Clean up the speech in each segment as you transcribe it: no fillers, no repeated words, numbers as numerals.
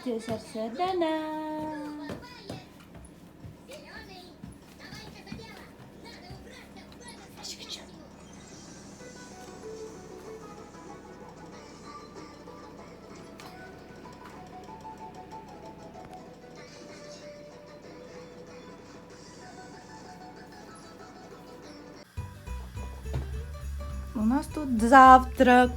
Macie serce Dana. У нас тут завтрак.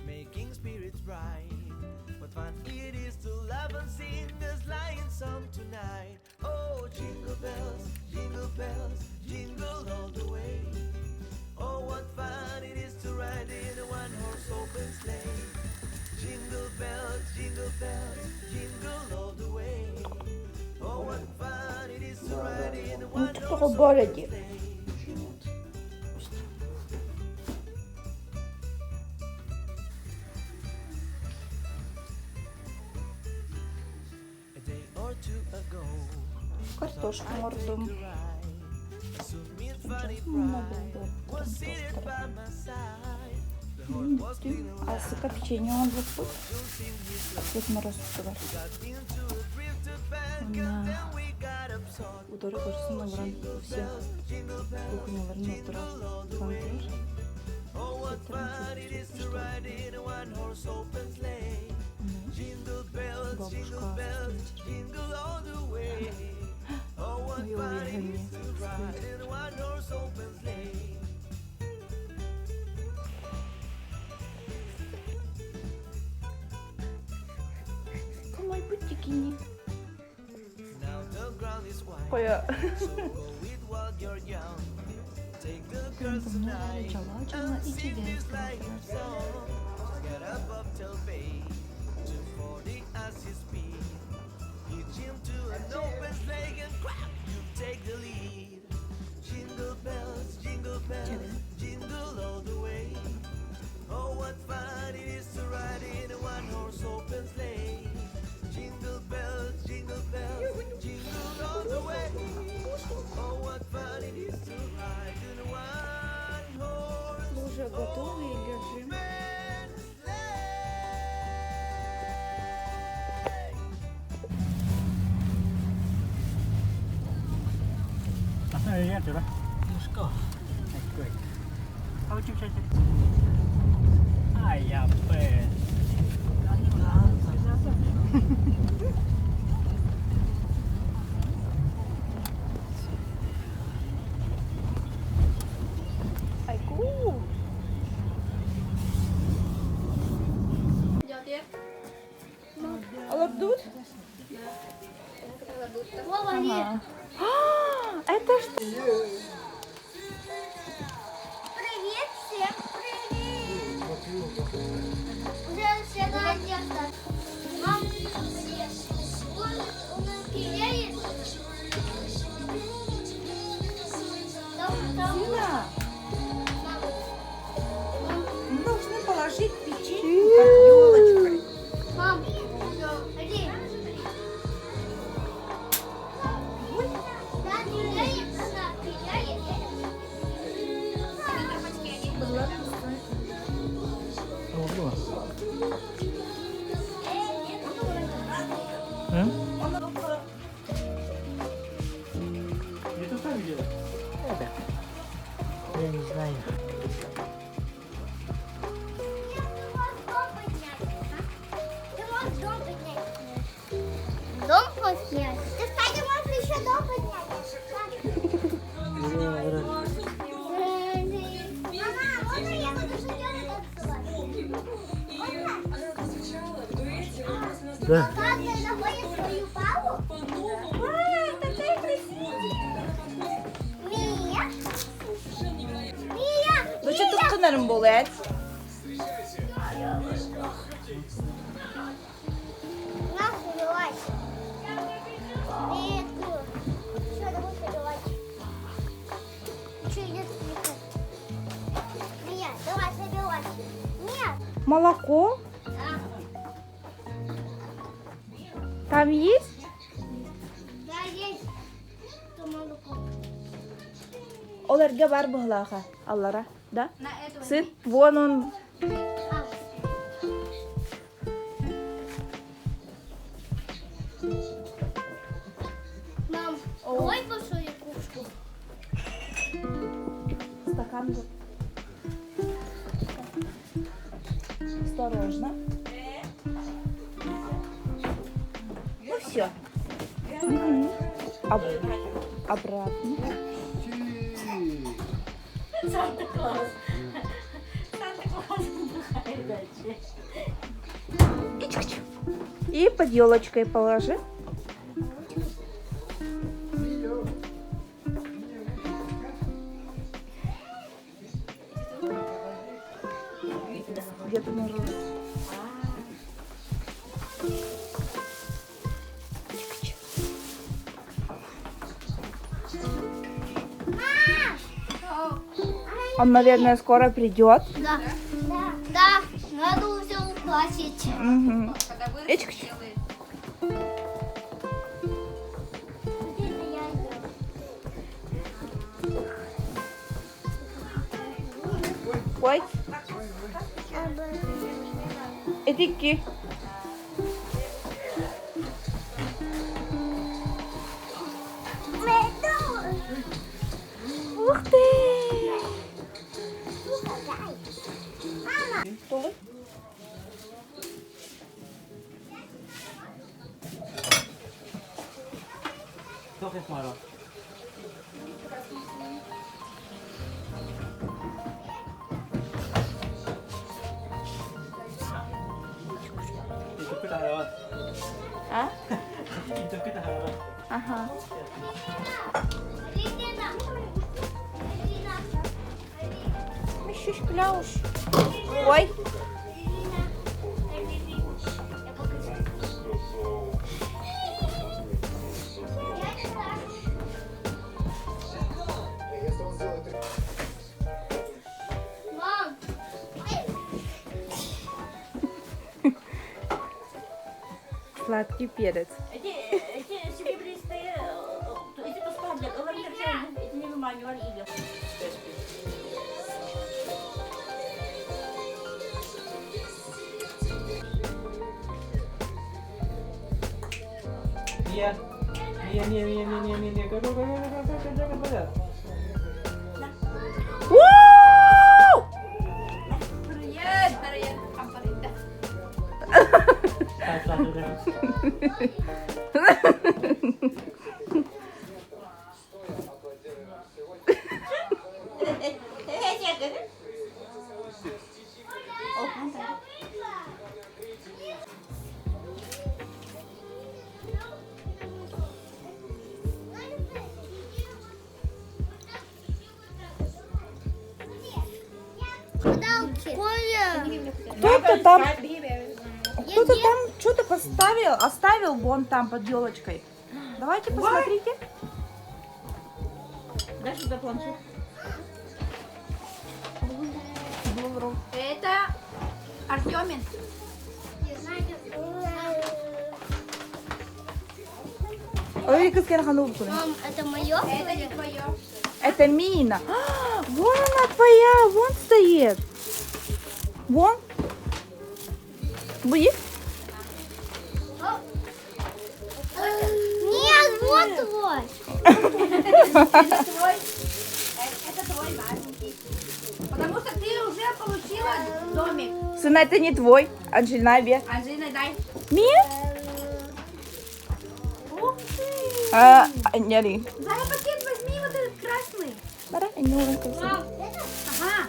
Making spirits bright. What fun it is to laugh and sing this lion song tonight. Oh, jingle bells, jingle all the way. Oh, what fun it is to ride in a one-horse open sleigh. Jingle bells, jingle all the way. Oh, what fun it is to ride in a one-horse open sleigh. Картошку мордом. А с копчением он выходит. Дед Мороз сказал. Утары koşsun avran все. Кухня варена утра. Бабушка. Это мой бутикини. Какая? Чала-чала и тебе. Take the lead. Jingle bells, jingle all the way. Oh, what fun it is to ride in a one-horse open sleigh. Jingle bells, jingle all the way. Oh, what fun it is to ride in a one-horse Вы уже готовы или же? open sleigh. Lihat coba. Musko. Baik. Kau cuci saja. Ayam pe. Айку. Лабдут? Ага. Это что? Привет всем, привет! Уже все надежда. Мам, у нас есть? Дина, Мам, мы должны положить печенье под елочкой. мам, иди. Да, киляет, она киляет. Itu kan dia. Ada. Я не знаю. Ты можешь дом поднять? Дом поднять? Ты, кстати, можешь еще дом поднять. Мама, можно я буду шатёры танцевать? Можно? Да. Каждый находит свою палу? Ой, такая красивая! Мия? Мия! Лучше тут сценарим булет. Нахуй, Привет, Клюв. Все, давай собирать. Что идет? Мия, давай собирать. Нет. Молоко. А. Там есть? Да, есть. То молоко. Оларга бар быглаха. Аллара, да? На эту. Сын, вон он. А. Мам, давай большую кружку. Стакан. вот. Осторожно. Ну все. Обратно. И под елочкой положи. Где-то Мороз. Он, наверное, скоро придет. Да. Да. Надо уже уплатить. Угу. Ой, этики. Ух ты! Стой. Toch eens maar op. Itu kita harus. А? Itu kita harus. Ага. Еще кляуш. Ой. Мам, Сладкий перец. Эти серебристые, эти поставят, эти не выманивали или. Iya. Iya. Go. Jangan banyak. Уу! Привет, привет, кампарита. Satu deh. Кто-то там, кто-то там что-то поставил, оставил вон там под елочкой. Давайте посмотрите. Дай сюда планшет. Это Артемин. Ой, как я Мам, это мое? Это не твое. Это Мина. Вон она твоя, вон стоит. Вон. Будет? Нет, вот твой. Это твой. Это твой маленький. Потому что ты уже получила домик. Сын, это не твой. Анжелина, бе. Анжелина, дай. Мин? Ух ты. Няри. Дай пакет возьми, вот этот красный. Бара, не уронка. Мам, ага.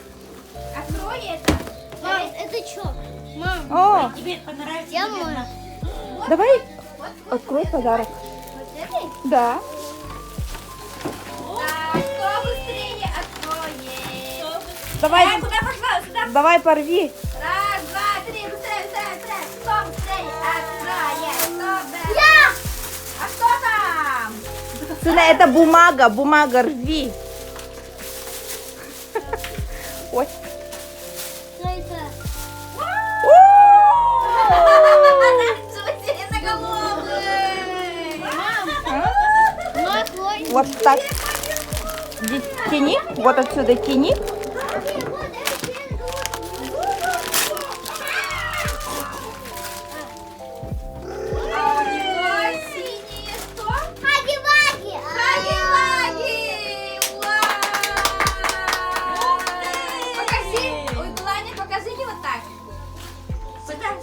Открой это. Мам, это что? Мам, О, Тебе понравится. я наверное. мой. давай открой подарок. Вот этой? Да. Так, кто быстрее откроет? Давай, Куда пошла? Сюда. давай порви. Раз, два, три, быстрее, быстрее, быстрее. Кто быстрее откроет? Кто быстрее? Я! А что там? Сына, это бумага, рви. Ой. Что это? Заголовок. Вот так. Тяни. Вот отсюда тяни. А у него синие что? Хаги-ваги. Хаги-ваги! Вау! Покажи. Ой, Гланя, покажите вот так.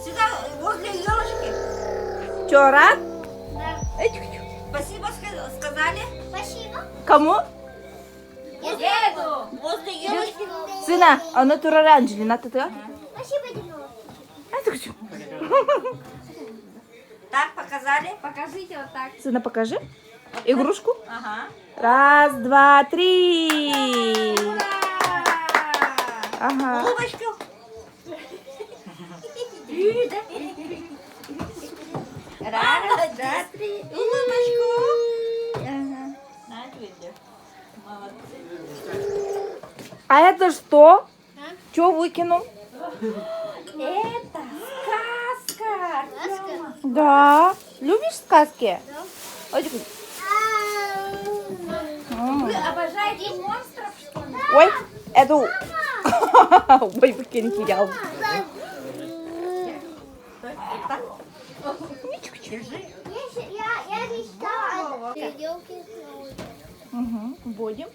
Сюда, возле елочки. Чё, рад? Да. Спасибо сказали. Спасибо. Кому? Деду. Возле елочки. Сына, а натурал Анджелина, ты? Спасибо, Динова. Так, показали. Покажите вот так. Сына, покажи. Игрушку. Ага. Раз, два, три. Ура! Ага. Улыбочку. Раз, два, три. Улыбочку. Ага. Молодцы. А это что? А? Чё выкинул? Это сказка. Артёма. Да. Любишь сказки? Да. Ой, тихо. Вы обожаете монстров, что ли? Ой, это... Ой, прикинь, терял. Я мечтала. Елки. Угу. Будем.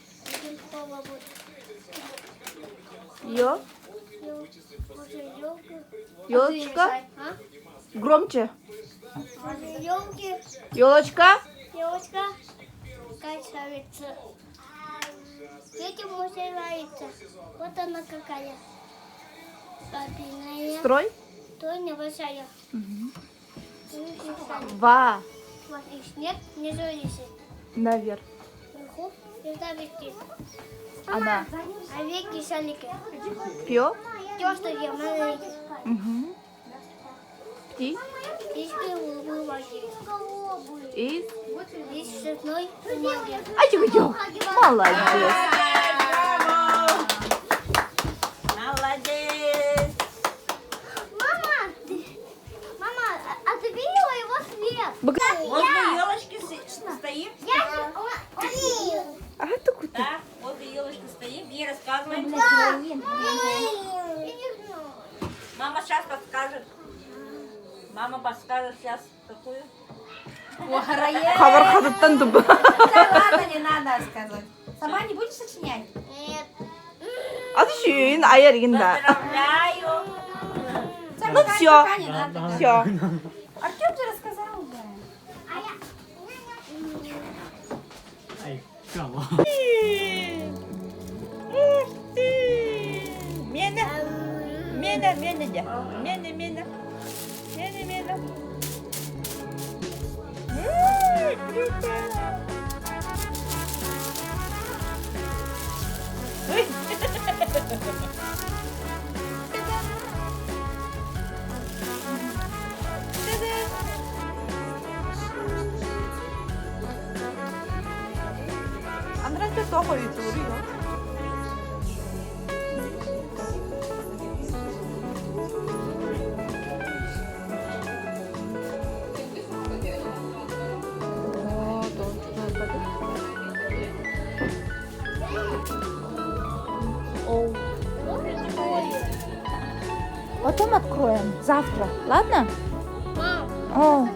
Елки. Ё. Елки. Ёлочка. А? Громче. Елки. Ёлочка. Девочка качается. Этим нравится. Вот она какая. Папиная. Строй. То небольшая. Ва. Вот и снег внизу висит. Наверх. Вверху звезда висит. Она. А веки шалики. Пьё. Тёшка я маленький. Угу. Пти. Из бумаги. Из. Из цветной бумаги. Ай, тихо, тихо. Молодец. Молодец. Мама, а ты видела его свет? Возле елочки стоим. А ты куда? Да, возле елочки стоим и рассказываем. Я не знаю. Мама сейчас подскажет. Мама подскажет сейчас какую. Хабар-хадаттан дуб. Ладно, не надо сказать. Сама не будешь сочинять? Нет. Адышин, аяринда. Поздравляю. Ну всё. Не надо. Все. Артем же рассказал уже. А я... Ай, кого? Мена. Мена, мена, да. Мена, мена. Мена, мена. Ой. András tojo y turio. Потом откроем. Завтра. Ладно? Мам, О.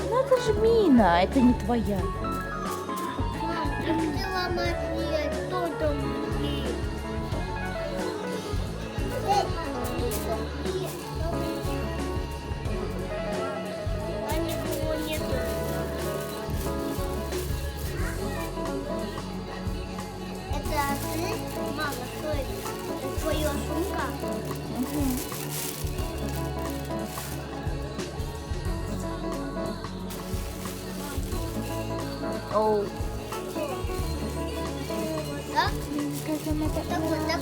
Ну это же мина, это не твоя. ты ломать нет, кто там нет? А никого нету. Это ты? Мама, что это? Это твоя сумка? Оу. Да? Так вот, да?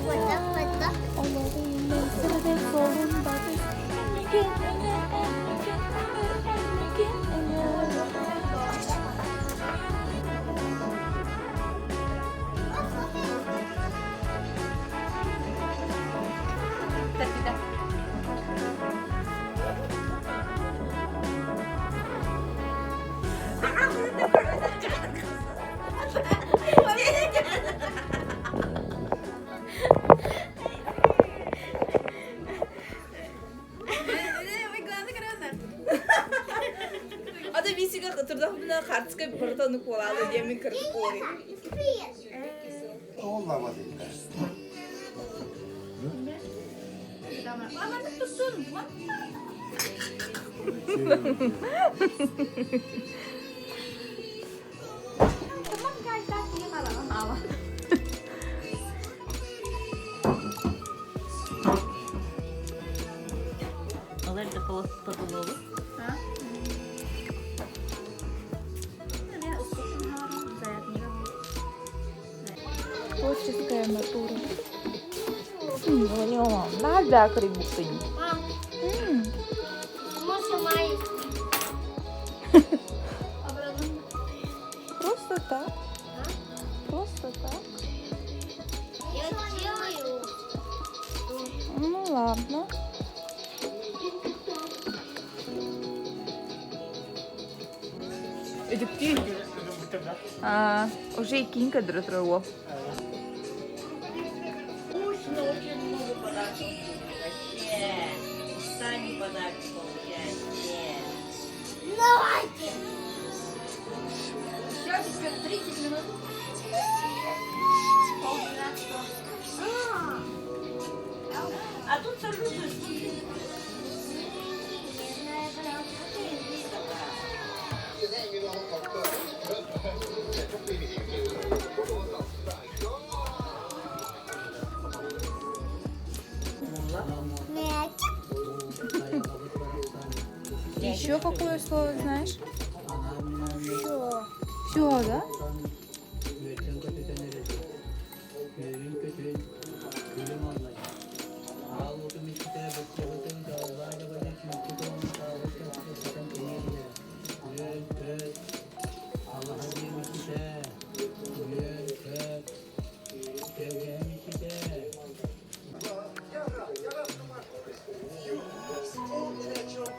не поклала, де мікрофон. Olmadı işte. Mama tutun. Tamam guys, that's the mama. Alır da pahalı olur. Ha? Наверное, успокоим гарно. Заятнее. Творческая натура. Ваня, надо крыбусы. Мам, М, Маша моя. Просто так. Просто так. Я делаю. Ну ладно. Эдик, уже и кинька дротрово. Вкусно, очень много подарков. Вообще. Сами подарки получаете. Давайте. Еще теперь 30 минут. А тут сажусь, смотри. Еще какое слово знаешь? Все. Все, да?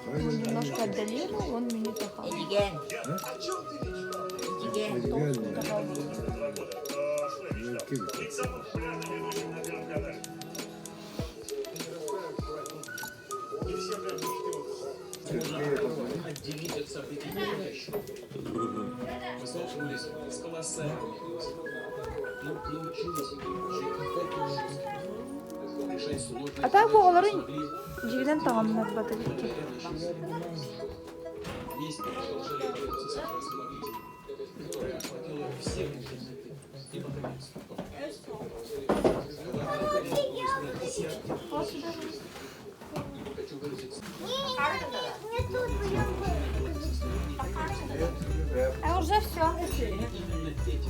Он немножко отдалил, он меня тахал. Эдиген. Эдиген. Отделить от событий будущего. Мы столкнулись с колоссальными вызовами. Но научились жить решать сложные А так задачи, говорить, смогли Дивиден там на батарейке. вместе продолжали бороться с опасным агрессией, которая охватила все мужчины и богатство. Хочу выразить А уже все. именно эти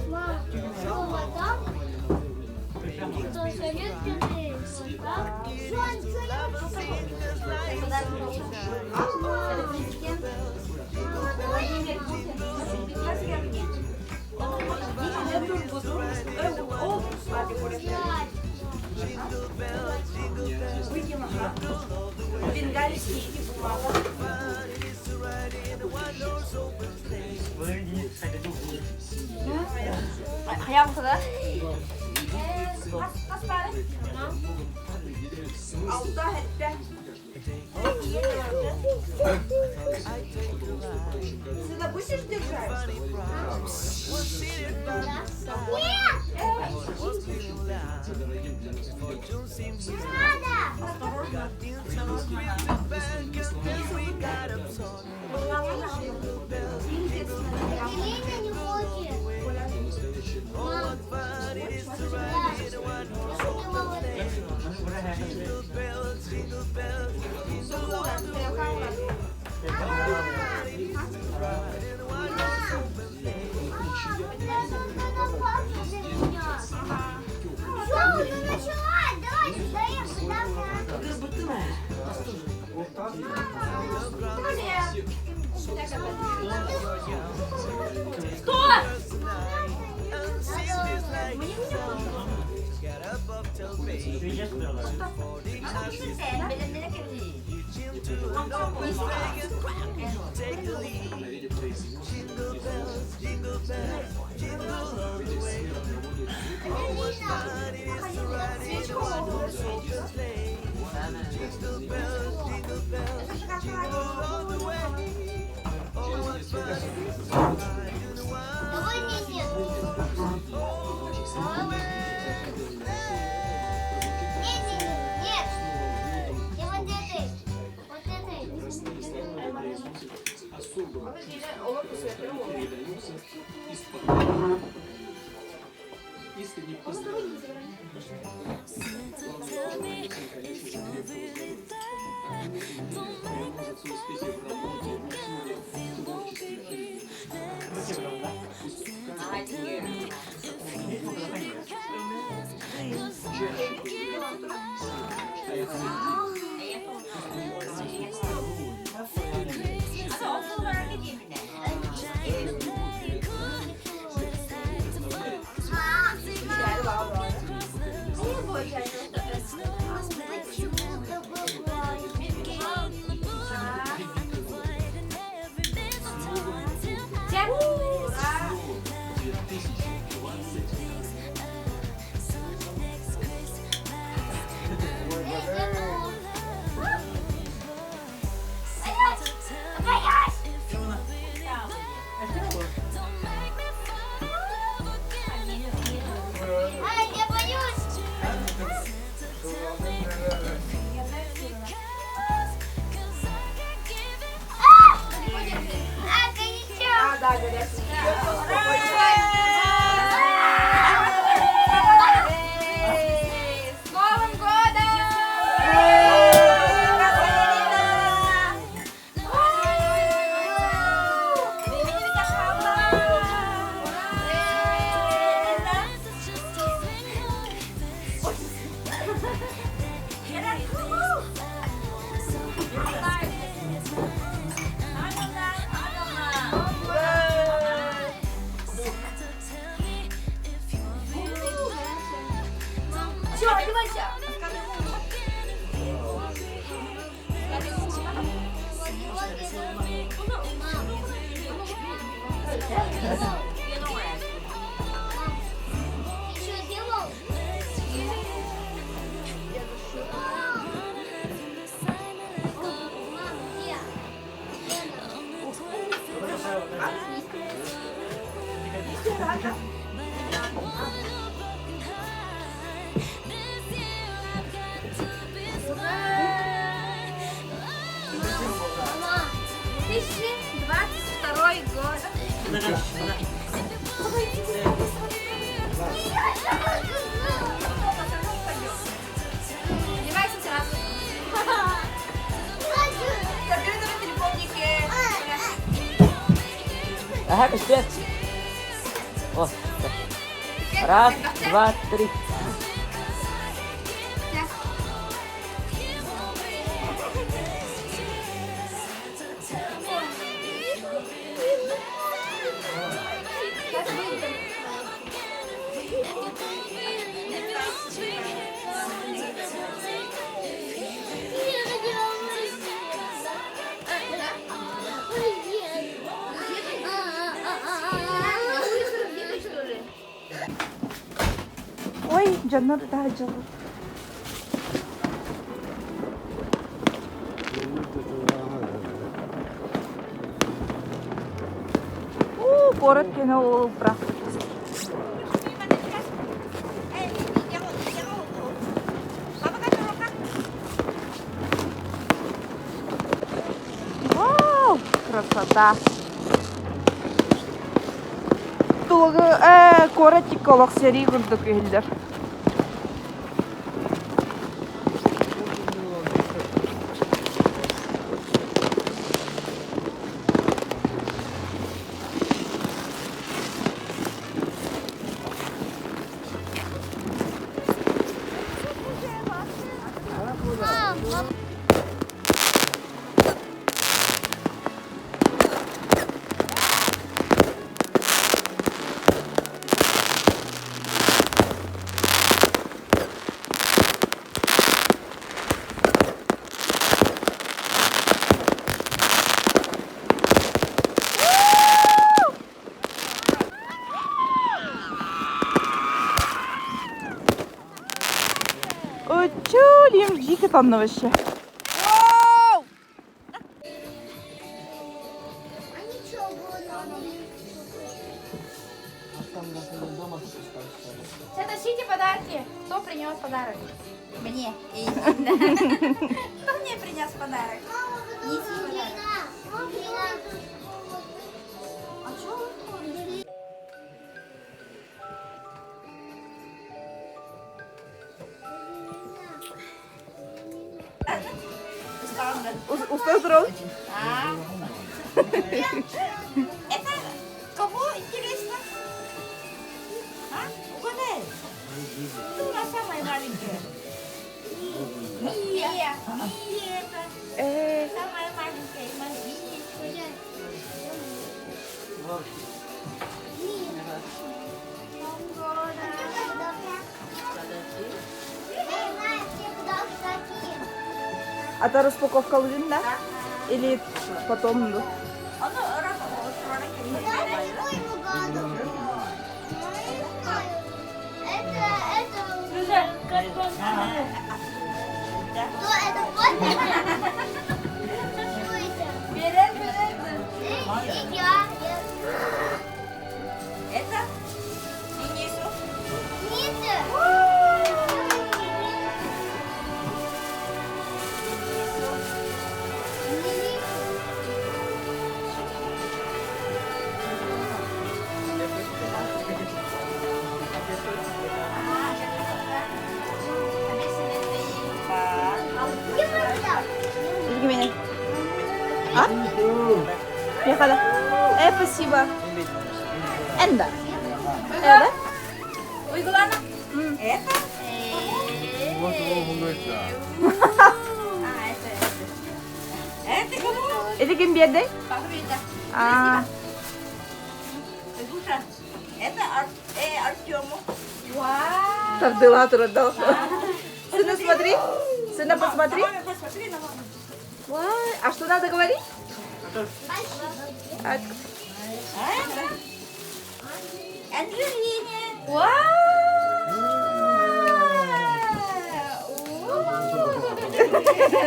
Мам, что вода? Что, советские вода? Ayağım kadar. Altta hep. Ты на будешь держать? Елена не хочет. Мам, Все, уже началась. Давайте доехали домой. Что? Мне не Видишь, что ли? Давай мне нет. Нет. Я вот этой. Вот этой. Если не поздравить, успехи в работе, в творчестве, в жизни. Я боюсь. С Новым годом! Все, одевайся! Что делал? Мам, где? Мама, 2022 год. Одевайся сразу. Забери давай телефонники. Ага, пиздец. О, раз, два, три. Ой, canları da acılı. Город кино убрал. Вау, красота. Тулы город тиколок сери гурдук элдер. О, чулим, дико там вообще. А ничего было. Все, тащите подарки. Кто принес подарок? Мне. Кто мне принес подарок? Неси подарок. А что вы ходите? Устой здоров. А. Это кого интересно? А? Угадай. Кто у нас самая маленькая? Мия. Мия это самая маленькая. Мия. А та распаковка уже, да? Или потом? Да? Это? И несу. Иди меня. А? Я хода. Спасибо. Энда. Да? Уйгулана? Это? Это кому? Это кем бедный? Паприта. А, Душа. Это Артему. Вау. тардылатор отдал. Сына, смотри. Сына, посмотри. Маме, посмотри на маму. Ой, а что надо говорить? А, А это? Анжелине.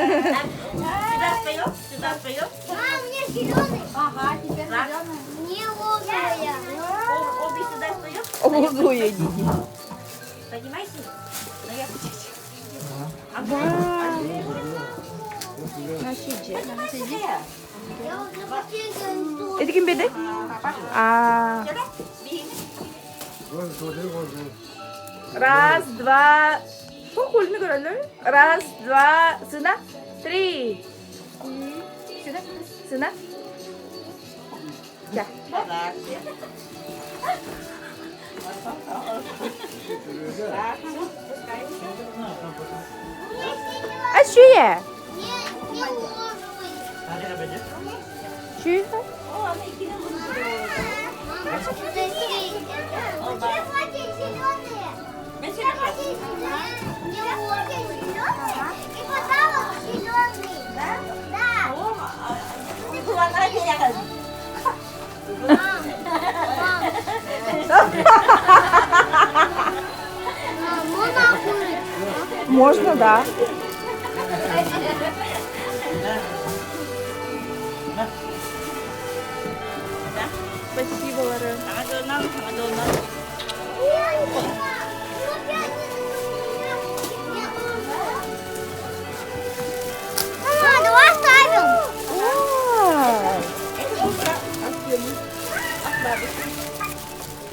Сюда споем? Сюда споем? Мам, мне зеленый. Ага, теперь зеленая. Не лозовая. Обе сюда споем? Лузуя, Диди. Поднимайся. Но я чуть-чуть. Я уже потеряла. Это кем бедный? А, Сюда? Беги. раз, два. Похоже, говорили. Раз, два, сына. Три. Сюда. Сына. Я. Подарки. Так, ну, спускаемся. А что я? Не лозовый. Что? О, она и кинула. Мама, смотри. Мне хватит зеленые. Мне хватит зеленые. Не лозовый. И подарок зеленый. Да? Да. Уйгулана меня. Можно курить? Можно, да. Спасибо, Лорен. Мама, давай оставим. Ой.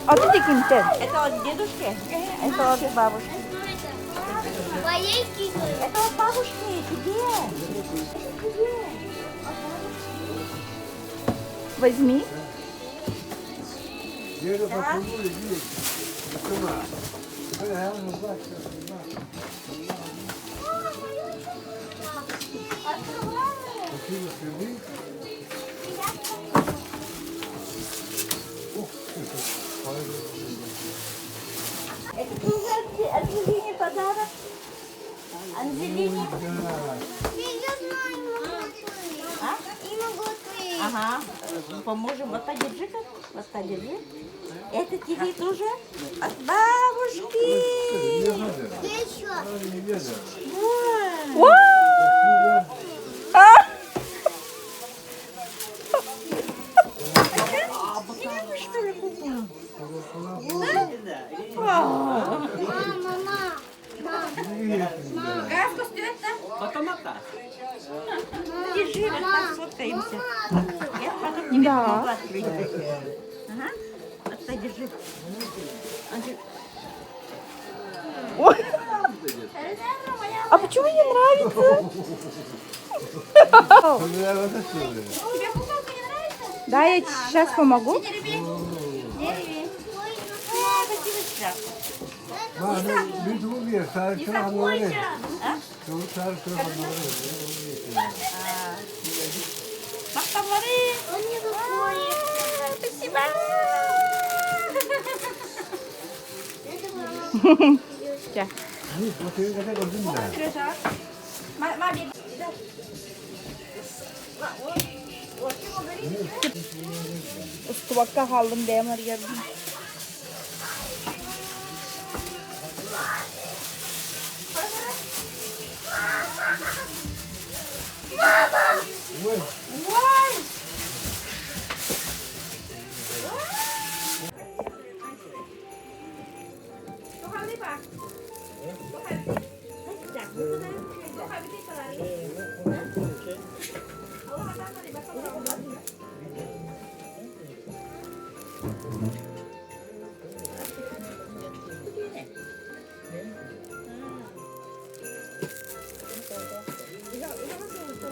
А ты таким тен? Это от дедушки? Это от бабушки. Моей киглы. Это от бабушки. Тебе. Возьми. Это тоже Анжелине подарок. Анжелине. Я знаю, А? не могу открыть. Ага. Поможем. Вот так держи. Вот так держи. Это тебе тоже от бабушки. Бабушки! Еще. Вау! Мама. Газ пустит, да? Потом опять. Держи, вот так сфоткаемся. Я потом тебе Да. помогу открыть. Ага. Вот так держи. Ой. А почему не нравится? Тебе куколка не нравится? Да, я сейчас помогу. Дереви. Спасибо, Стас. Не сокойся. Махтамары. Он не выходит. Спасибо. Это мама. Gel. Маме. Ustuvakta kaldım demir geldim.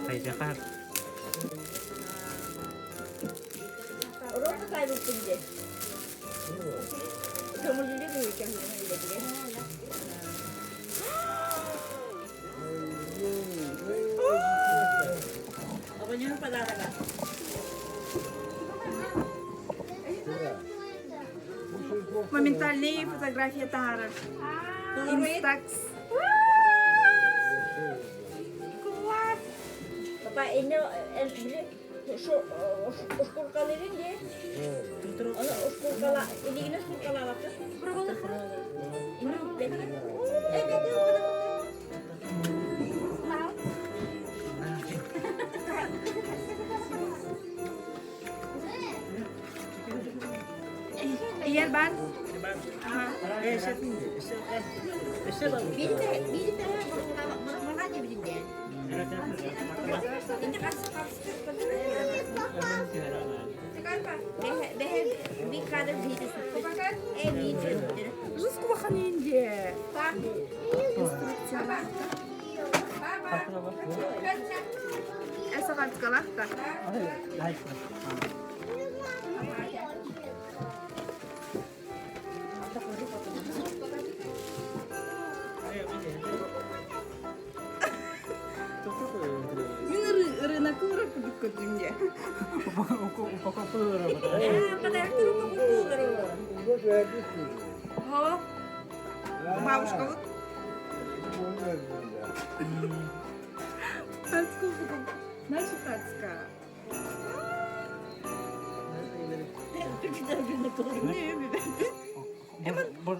Thầy sẽ phát. Моментальные фотографии Тара. Инстакс. Класс. Papa ini beli uskur ini dia. Ana uskur kala ini uskur kala apa? Eğer ben Русского ханинде. Esa kalkalakta. Рынок урок диккотунде. О, бабушка вот. Тацку, наша тацка.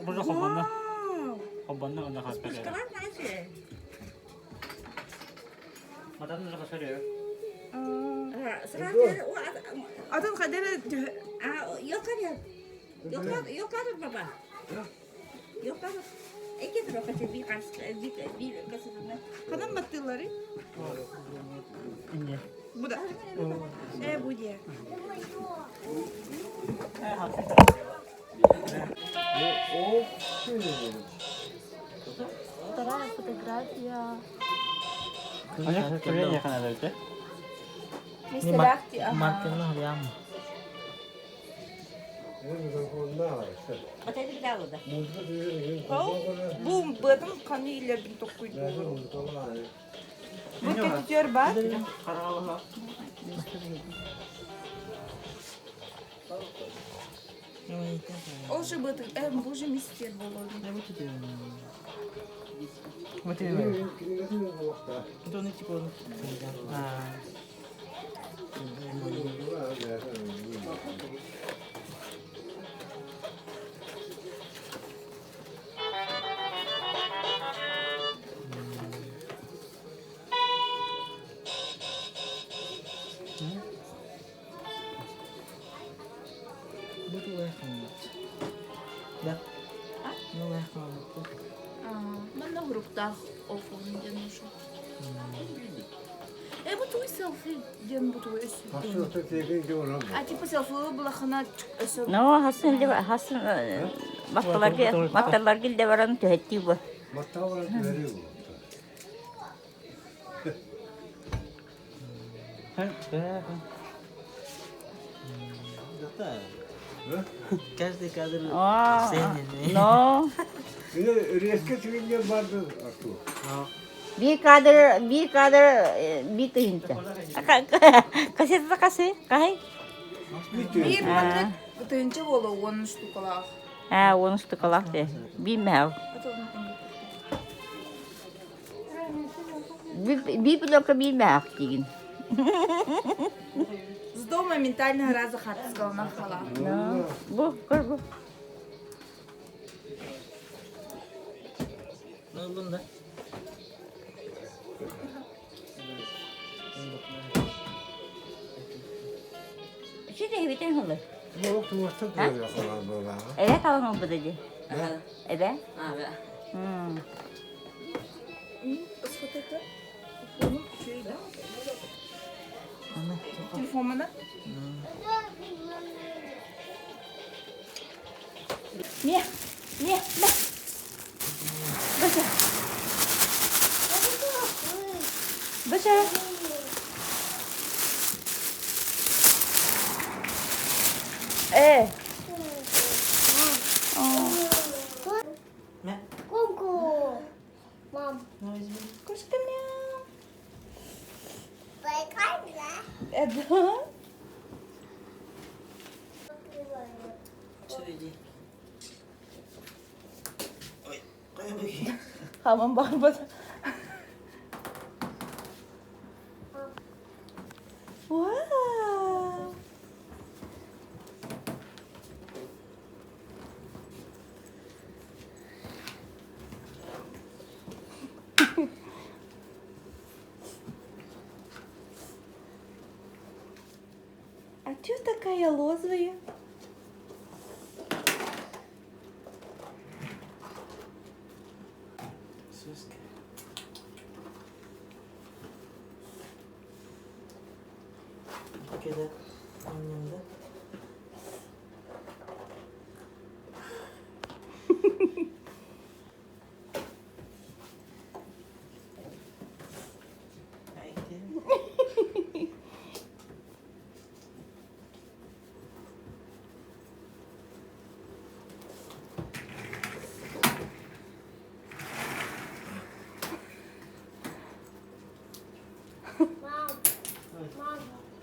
Burada hobanna. Hobanna onda kaçta. Matan da kaçta diyor. Adam kadar Yok kan yok kan baba. Yok kan. İki tane kaçı bir kasasına. kadın battıları. İnce. Bu da. Bu diye. Ayak kırıyor kan ada itu. Mesela Martin lah diam. Kaçı bir daha oldu. bu batın kanıyla bir tokuydu. Bu kötüyor bak. Karalah. O şu batın, bu şu mister bolon. Вот это. Это он типа. Тох окунун денушу. Вот твой селфи, ден вот твой. Hastalıkta tekrar olamaz. А типа селфи была хана өсө. No, hasın baktalar gilde varan tühetti bu. Matta olarak veriyor bu. Каждый кадр Aa, senin. no. Bir de reske tüyünde vardı Artur. Bir kadar bir tühince. Kaseti kasi, kahay? Bir tüyün. Bir патрик тынчы болу 10 штукалах. Ha, onu stukalak de. Bilmem. Bir bloka bilmem diyeyim. С дома ментального раза хатскала на хала. Bu, kır bu. Ne oldu da? Şimdi biten olur. Yok tuvatta duruyor falan böyle. ha. Evet alalım bu dedi. Evet. Evet. Hmm. Сфотографируй. Телефоном чей, да? Телефон мана? Не, на. Бача. Бача. Ку-ку. Мам, Кошка мяу. прикольно. Да. Söyleyeceğim. Hamam barbada. Вау! А чё такая лозовая? Sus. Ülkede annemde.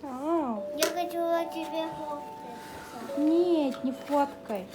Ау. Я хочу тебе фотку. Нет, не фоткай.